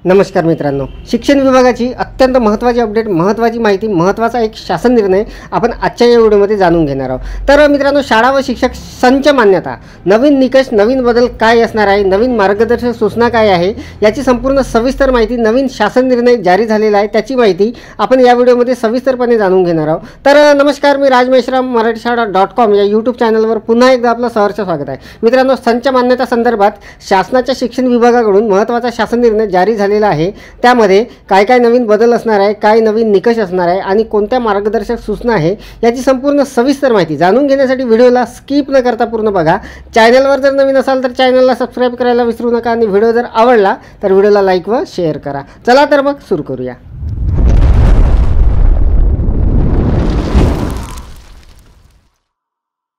नमस्कार मित्रांनो, शिक्षण विभागाची अत्यंत महत्त्वाची अपडेट, महत्त्वाची माहिती, महत्त्वाचा एक शासन निर्णय आपण आजच्या या व्हिडिओमध्ये जाणून घेणार आहोत। तर मित्रांनो, शाळा व शिक्षक संच मान्यता, नवीन निकष, नवीन बदल काय असणार आहे, नवीन मार्गदर्शक सूचना काय आहे, याची संपूर्ण सविस्तर माहिती, नवीन शासन निर्णय जारी झालेला आहे त्याची माहिती आपण या व्हिडिओमध्ये सविस्तरपणे जाणून घेणार आहोत। तर नमस्कार, मी राज मेश्राम, marathishara.com या यूट्यूब चॅनलवर पुन्हा एकदा आपलं सहर्ष स्वागत आहे। मित्रांनो, संच मान्यता संदर्भात शासनाच्या शिक्षण विभागाकडून महत्त्वाचा शासन निर्णय जारी आहे। त्यामध्ये काय काय नवीन बदल असणार आहे, काय नवीन निकष असणार आहे आणि कोणत्या मार्गदर्शक सूचना आहे याची संपूर्ण सविस्तर माहिती जाणून घेण्यासाठी व्हिडिओला स्किप न करता पूर्ण बघा। चॅनलवर जर नवीन असाल तर चॅनलला सबस्क्राइब करायला विसरू नका आणि व्हिडिओ जर आवडला तर व्हिडिओला लाईक व शेअर करा। चला तर मग सुरू करूया।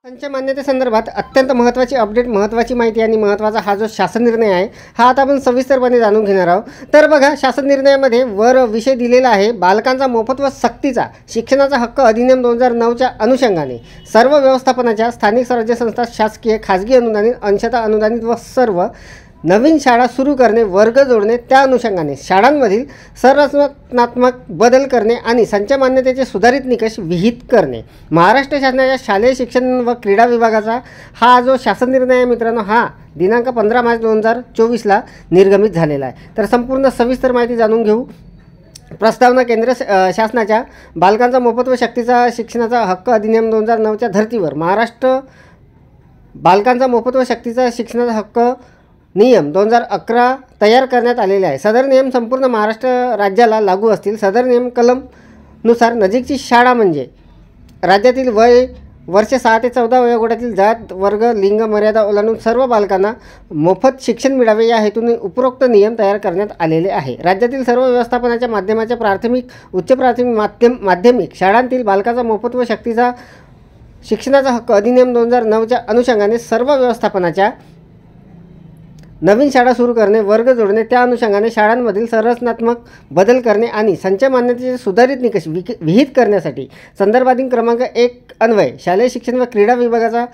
संच मान्यतेसंदर्भात अत्यंत महत्त्वाची अपडेट, महत्त्वाची माहिती आणि महत्त्वाचा हा जो शासन निर्णय आहे हा आता आपण सविस्तरपणे जाणून घेणार आहोत। तर बघा, शासन निर्णयामध्ये वर विषय दिलेला आहे, बालकांचा मोफत व सक्तीचा शिक्षणाचा हक्क अधिनियम 2009च्या अनुषंगाने सर्व व्यवस्थापनाच्या स्थानिक स्वराज्य संस्था, शासकीय, खाजगी, अनुदानित, अंशतः अनुदानित व सर्व नवीन शाळा सुरू करणे, वर्ग जोडणे, त्या अनुषंगाने शाळांमधील संरचनात्मक बदल करणे आणि संच मान्यतेचे सुधारित निकष विहित करणे। महाराष्ट्र शासनाच्या शालेय शिक्षण व क्रीडा विभागाचा हा जो शासन निर्णय आहे मित्रांनो, हा दिनांक 15 मार्च 2024ला निर्गमित झालेला आहे। तर संपूर्ण सविस्तर माहिती जाणून घेऊ। प्रस्तावना केंद्र शासनाच्या बालकांचा मोफत व सक्तीचा शिक्षणाचा हक्क अधिनियम 2009च्या धर्तीवर महाराष्ट्र बालकांचा मोफत व सक्तीचा शिक्षणाचा हक्क नियम 2011 तयार करण्यात आलेले आहे। सदर नियम संपूर्ण महाराष्ट्र राज्याला लागू असतील। सदर नियम कलमनुसार नजीकची शाळा म्हणजे राज्यातील वय वर्ष 6 ते 14 वयोगटातील जात, वर्ग, लिंग मर्यादा ओलांडून सर्व बालकांना मोफत शिक्षण मिळावे या हेतूने उपरोक्त नियम तयार करण्यात आलेले आहे। राज्यातील सर्व व्यवस्थापनाच्या माध्यमाच्या प्राथमिक, उच्च प्राथमिक, माध्यमिक शाळांतील बालकांचा मोफत व सक्तीचा शिक्षणाचा हक्क अधिनियम 2009च्या अनुषंगाने सर्व व्यवस्थापनाच्या नवीन शाळा सुरू करणे, वर्ग जोडणे, त्या अनुषंगाने शाळांमधील संरचनात्मक बदल करणे आणि संच मान्यतेचे सुधारित निकष विहित करण्यासाठी संदर्भाधीन क्रमांक 1 अन्वय शालेय शिक्षण व क्रीडा विभागाचा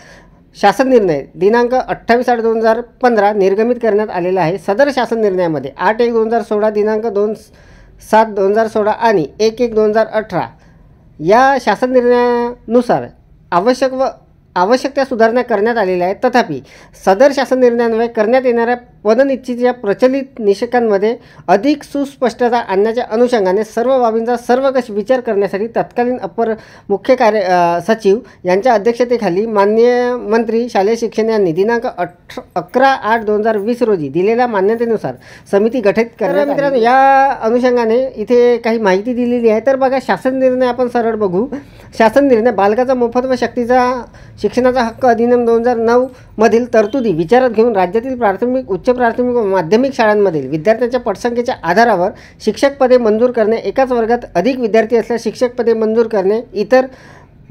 शासन निर्णय दिनांक 28/8/2015 निर्गमित करण्यात आलेला आहे। सदर शासन निर्णयामध्ये 8/1/2016, दिनांक 2/7/2016 आणि 1/1/2018 या शासन निर्णयानुसार आवश्यक त्या सुधारणा करण्यात आलेल्या आहेत। तथापि सदर शासन निर्णयान्वये करण्यात येणाऱ्या पदनिश्चितीच्या प्रचलित निकषांमध्ये अधिक सुस्पष्टता आणण्याच्या अनुषंगाने सर्व बाबींचा सर्वकष विचार करण्यासाठी तत्कालीन अपर मुख्य सचिव यांच्या अध्यक्षतेखाली माननीय मंत्री शालेय शिक्षण यांनी दिनांक 11/8/2020 रोजी दिलेल्या मान्यतेनुसार समिती गठीत करण्यात आली। मित्रांनो, या अनुषंगाने इथे काही माहिती दिलेली आहे। तर बघा, शासन निर्णय आपण सरळ बघू। शासन निर्णय बालकाचा मोफत व सक्तीचा शिक्षणाचा हक्क अधिनियम 2009 मधील तरतुदी विचारात घेऊन राज्यातील प्राथमिक, उच्च प्राथमिक व माध्यमिक शाळांमधील विद्यार्थ्यांच्या पटसंख्येच्या आधारावर शिक्षक पदे मंजूर करणे, एकाच वर्गात अधिक विद्यार्थी असल्यास शिक्षक पदे मंजूर करणे, इतर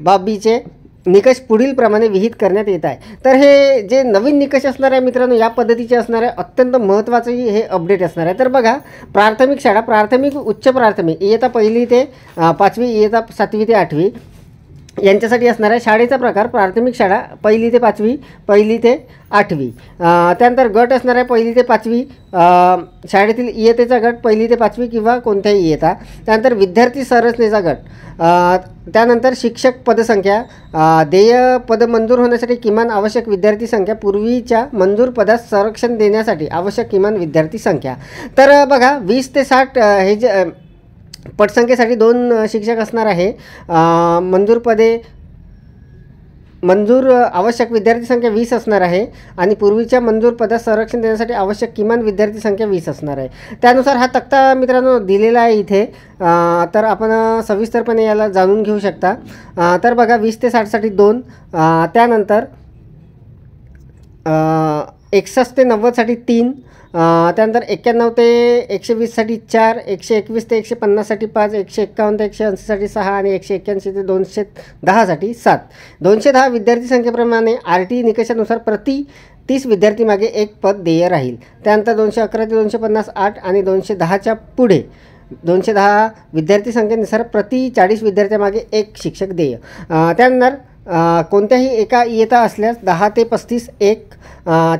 बाबीचे निकष पुढील प्रमाणे विहित करण्यात येत आहे। तर हे जे नवीन निकष असणार आहे मित्रांनो, या पद्धतीचे असणार आहे, अत्यंत महत्त्वाचं हे अपडेट असणार आहे। तर बघा, प्राथमिक शाळा, प्राथमिक, उच्च प्राथमिक, इयत्ता 1 ते 5वी, इयत्ता 7वी ते 8वी यांच्यासाठी असणार आहे। शाळेचा प्रकार प्राथमिक शाळा 1 ते 5वी, 1 ते 8वी, त्यानंतर गट असणार आहे 1 ते 5वी, शाळेतील इयत्तेचा गट 1 ते 5वी किंवा कोणत्याही इयत्ता, त्यानंतर विद्यार्थी संरचनेचा गट, त्यानंतर शिक्षक पदसंख्या, देय पद मंजूर होण्यासाठी किमान आवश्यक विद्यार्थी संख्या, पूर्वीच्या मंजूर पदास संरक्षण देण्यासाठी आवश्यक किमान विद्यार्थी संख्या। तर बघा, 20 ते 60 हे जे पटसंख्येसाठी 2 शिक्षक असणार आहे। मंजूर आवश्यक विद्यार्थी संख्या 20 असणार आहे आणि पूर्वीच्या मंजूर पदास संरक्षण देण्यासाठी आवश्यक किमान विद्यार्थी संख्या 20 असणार आहे। त्यानुसार हा तक्ता मित्रांनो दिलेला आहे इथे। तर आपण सविस्तरपणे याला जाणून घेऊ शकता। तर बघा, 20 ते 60साठी 2, त्यानंतर 61 ते 90साठी 3, त्यानंतर 91 ते 120साठी 4, 121 ते 150साठी 5, 151 ते 180साठी 6 आणि 181 ते 210साठी 7। 210 विद्यार्थी संख्येप्रमाणे RT निकषानुसार प्रति 30 विद्यार्थी मागे 1 पद देय राहील। त्यानंतर 211 ते 250 8 आणि 210च्या पुढे 210 विद्यार्थी संख्येनुसार प्रति 40 विद्यार्थ्यामागे 1 शिक्षक देय। त्यानंतर कोणत्याही एका इयत्ता असल्यास 10 ते 35 1,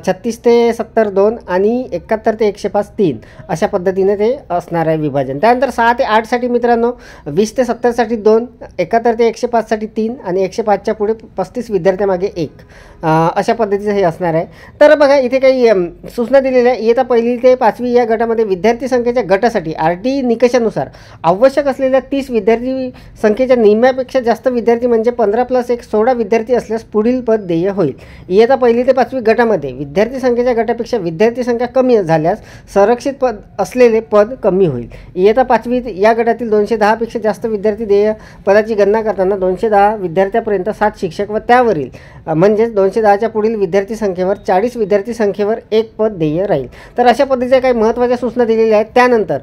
36 ते 70 2 आणि 71 ते 105 3 अशा पद्धतीने ते असणार आहे विभाजन. त्यानंतर 6 ते 8साठी मित्रांनो 20 ते 70साठी 2, 71 ते 105साठी 3 आणि 105च्या पुढे 35 विद्यार्थ्यामागे 1 अशा पद्धतीचं हे असणार आहे. तर बघा इथे काही सूचना दिलेल्या आहे. इयत्ता 1ली ते 5वी या गटामध्ये विद्यार्थी संख्येच्या गटासाठी RT निकषानुसार आवश्यक असलेल्या 30 विद्यार्थी संख्येच्या निम्म्यापेक्षा जास्त विद्यार्थी म्हणजे 15 + 1 16 विद्यार्थी असल्यास पुढील पद देय होईल. इयत्ता 1ली ते 5वी गटामध्ये विद्यार्थी संख्येच्या गटापेक्षा विद्यार्थी संख्या कमी झाल्यास संरक्षित पद असलेले पद कमी होईल. इयत्ता 5वी या गटातील 210 पेक्षा जास्त विद्यार्थी देय पदाची गणना करताना 210 विद्यार्थ्यापर्यंत 7 शिक्षक व त्यावरील म्हणजेच 210च्या पुढील विद्यार्थी संख्येवर 40 विद्यार्थी संख्येवर 1 पद देय राहील. तर अशा पद्धतीच्या काही महत्त्वाच्या सूचना दिलेल्या आहेत. त्यानंतर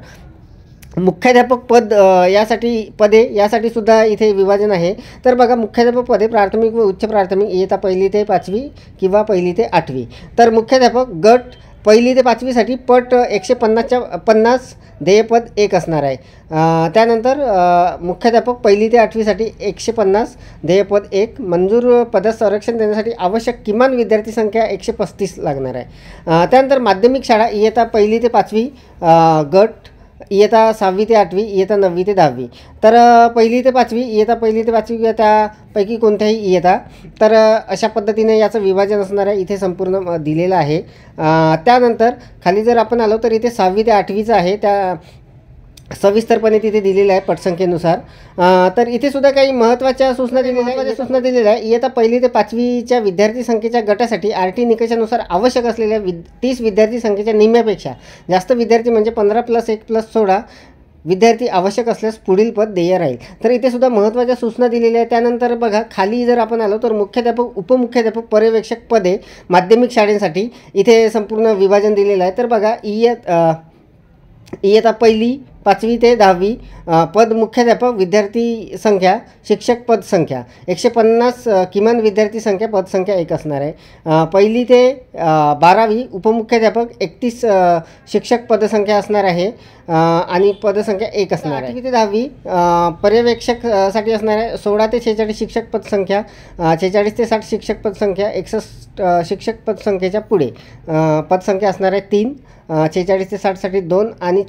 मुख्याध्यापक पद यासाठी सुद्धा इथे विभाजन आहे. तर बघा मुख्याध्यापक पदे प्राथमिक व उच्च प्राथमिक इयत्ता 1ली ते 5वी किंवा 1ली ते 8वी. तर मुख्याध्यापक गट 1ली ते 5वीसाठी पट 150च्या 50 देयपद 1 असणार आहे. त्यानंतर मुख्याध्यापक 1ली ते 8वीसाठी 150 देयपद 1. मंजूर पदास संरक्षण देण्यासाठी आवश्यक किमान विद्यार्थी संख्या 135 लागणार आहे. त्यानंतर माध्यमिक शाळा इयत्ता 1ली ते 5वी गट इयत्ता 6वी ते 8वी इयत्ता 9वी ते 10वी. तर 1ली ते 5वी इयत्ता 1ली ते 5वी किंवा त्यापैकी कोणत्याही इयत्ता. तर अशा पद्धतीने याचं विभाजन असणार आहे. इथे संपूर्ण दिलेलं आहे. त्यानंतर खाली जर आपण आलो तर इथे 6वी ते 8वीचं आहे. त्या सविस्तरपणे तिथे दिलेलं आहे पटसंख्येनुसार. तर इथे सुद्धा काही महत्त्वाच्या सूचना दिलेल्या आहे. इयत्ता 1ली ते 5वीच्या विद्यार्थी संख्येच्या गटासाठी RT निकषानुसार आवश्यक असलेल्या 30 विद्यार्थी संख्येच्या निम्म्यापेक्षा जास्त विद्यार्थी म्हणजे 15 + 1 + 16 विद्यार्थी आवश्यक असल्यास पुढील पद देय राहील. तर इथे सुद्धा महत्त्वाच्या सूचना दिलेल्या आहेत. त्यानंतर बघा खाली जर आपण आलो तर मुख्याध्यापक उपमुख्याध्यापक पर्यवेक्षक पदे माध्यमिक शाळेसाठी इथे संपूर्ण विभाजन दिलेलं आहे. तर बघा इयत्ता 1ली 5वी ते 10वी पद मुख्याध्यापक विद्यार्थी संख्या शिक्षक पद संख्या 150 किमान विद्यार्थी संख्या पदसंख्या 1 असणार आहे. 1ली ते 12वी उपमुख्याध्यापक 31 शिक्षक पदसंख्या असणार आहे आणि पदसंख्या 1 असणार आहे. 8वी ते 10वी पर्यवेक्षकसाठी असणार आहे 16 ते 46 शिक्षक पदसंख्या 46 ते 60 शिक्षक पदसंख्या 61 शिक्षक पदसंख्येच्या पुढे पदसंख्या असणार आहे 3. 46 ते 60साठी 2 आणि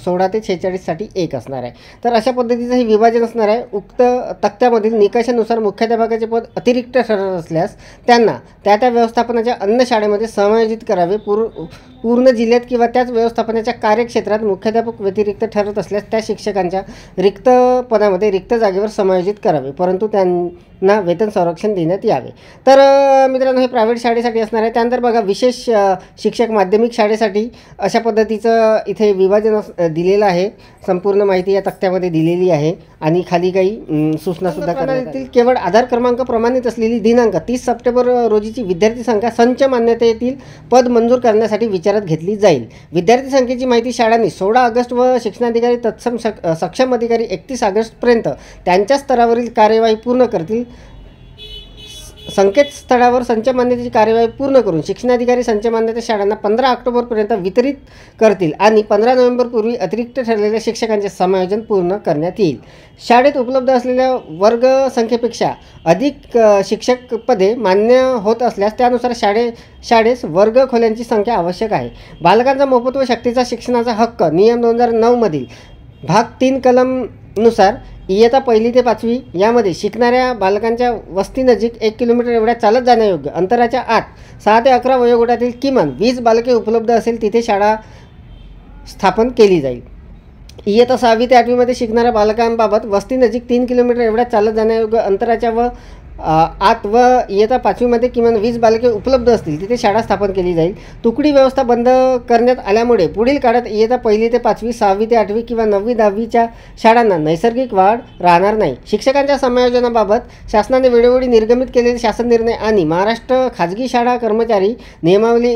16 ते 46साठी 1 असणार आहे. तर अशा पद्धतीचं हे विभाजन असणार आहे. उक्त तक्त्यामधील निकषानुसार मुख्याध्यापकाचे पद अतिरिक्त ठरत असल्यास त्यांना त्या व्यवस्थापनाच्या अन्य शाळेमध्ये समायोजित करावे. पूर्ण जिल्ह्यात किंवा त्याच व्यवस्थापनाच्या कार्यक्षेत्रात मुख्याध्यापक व्यतिरिक्त ठरत असल्यास त्या शिक्षकांच्या रिक्त पदामध्ये रिक्त जागेवर समायोजित करावे, परंतु त्यांना वेतन संरक्षण देण्यात यावे. तर मित्रांनो हे प्रायव्हेट शाळेसाठी असणार आहे. त्यानंतर बघा विशेष शिक्षक माध्यमिक शाळेसाठी अशा पद्धतीचं इथे विभाजन दिलेलं आहे. संपूर्ण माहिती या तक्त्यामध्ये दिलेली आहे आणि खाली काही सूचनासुद्धा करण्यात येतील. केवळ आधार क्रमांक प्रमाणित असलेली दिनांक 30 सप्टेंबर रोजीची विद्यार्थी संख्या संच मान्यतेतील पद मंजूर करण्यासाठी विचारात घेतली जाईल. विद्यार्थी संख्येची माहिती शाळांनी 16 ऑगस्ट व शिक्षणाधिकारी तत्सम सक्षम अधिकारी 31 ऑगस्टपर्यंत त्यांच्या स्तरावरील कार्यवाही पूर्ण करतील. संकेतस्थळावर संच मान्यतेची कार्यवाही पूर्ण करून शिक्षणाधिकारी संच मान्यता शाळांना 15 ऑक्टोबरपर्यंत वितरित करतील आणि 15 नोव्हेंबरपूर्वी अतिरिक्त ठरलेल्या शिक्षकांचे समायोजन पूर्ण करण्यात येईल. शाळेत उपलब्ध असलेल्या वर्ग संख्येपेक्षा अधिक शिक्षक पदे मान्य होत असल्यास त्यानुसार शाळेस वर्ग खोल्यांची संख्या आवश्यक आहे. बालकांचा मोफत व सक्तीचा शिक्षणाचा हक्क नियम 2009 मधील भाग 3 कलमनुसार इयत्ता 1ली ते 5वी यामध्ये शिकणाऱ्या बालकांच्या वस्तीनजीक 1 किलोमीटर एवढ्या चालत जाण्यायोग्य अंतराच्या आत 6 ते 11 वयोगटातील किमान 20 बालके उपलब्ध असेल तिथे शाळा स्थापन केली जाईल. इयत्ता 6वी ते 8वीमध्ये शिकणाऱ्या बालकांबाबत वस्तीनजीक 3 किलोमीटर एवढ्या चालत जाण्यायोग्य अंतराच्या व आत व इयत्ता 5वीमध्ये किमान 20 बालके उपलब्ध असतील तिथे शाळा स्थापन केली जाईल. तुकडी व्यवस्था बंद करण्यात आल्यामुळे पुढील काळात इयत्ता 1ली ते 5वी 6वी ते 8वी किंवा 9वी 10वीच्या शाळांना नैसर्गिक वाढ राहणार नाही. शिक्षकांच्या समायोजनाबाबत शासनाने वेळोवेळी निर्गमित केलेले शासन निर्णय आणि महाराष्ट्र खाजगी शाळा कर्मचारी नियमावली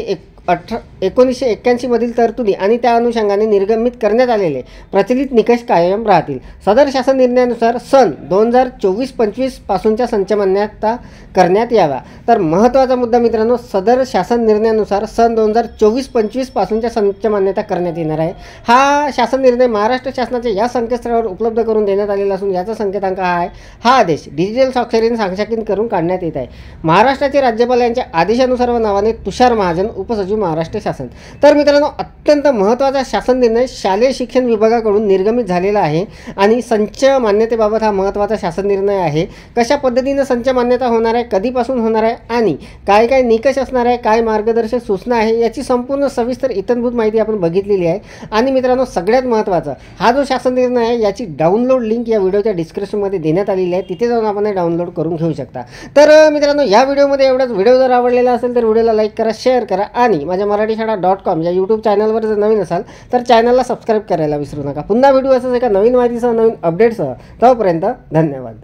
1981 मधील तरतुदी आणि त्या अनुषंगाने निर्गमित करण्यात आलेले प्रचलित निकष कायम राहतील. सदर शासन निर्णयानुसार सन 2024-25 पासूनच्या संच मान्यता करण्यात याव्या. तर महत्त्वाचा मुद्दा मित्रांनो, सदर शासन निर्णयानुसार सन 2024-25 पासूनच्या संच मान्यता करण्यात येणार आहे. हा शासन निर्णय महाराष्ट्र शासनाच्या या संकेतस्थळावर उपलब्ध करून देण्यात आलेला असून याचा संकेतांक हा आदेश डिजिटल स्वाक्षरीने सांक्षांकित करून काढण्यात येत आहे. महाराष्ट्राचे राज्यपाल यांच्या आदेशानुसार व नावाने तुषार महाजन, उपसचिव महाराष्ट्र शासन. तर मित्रांनो, अत्यंत महत्त्वाचा शासन निर्णय शालेय शिक्षण विभागाकडून निर्गमित झालेला आहे आणि संच मान्यतेबाबत हा महत्त्वाचा शासन निर्णय आहे. कशा पद्धतीने संच मान्यता होणार आहे, कधीपासून होणार आहे आणि काय काय निकष असणार आहे, काय मार्गदर्शक सूचना आहे, याची संपूर्ण सविस्तर इत्थंभूत माहिती आपण बघितलेली आहे. आणि मित्रांनो, सगळ्यात महत्त्वाचं, हा जो शासन निर्णय आहे याची डाउनलोड लिंक या व्हिडिओच्या डिस्क्रिप्शनमध्ये देण्यात आलेली आहे. तिथे जाऊन आपण डाउनलोड करून घेऊ शकता. तर मित्रांनो, या व्हिडिओमध्ये एवढाच. व्हिडिओ जर आवडलेला असेल तर व्हिडिओला लाईक करा, शेअर करा आणि माझ्या मराठीशाळा.com या यूट्यूब चॅनलवर जर नवीन असाल तर चॅनलला सबस्क्राईब करायला विसरू नका. पुन्हा व्हिडिओ असंच एका नवीन माहितीसह, नवीन अपडेटसह. तोपर्यंत धन्यवाद.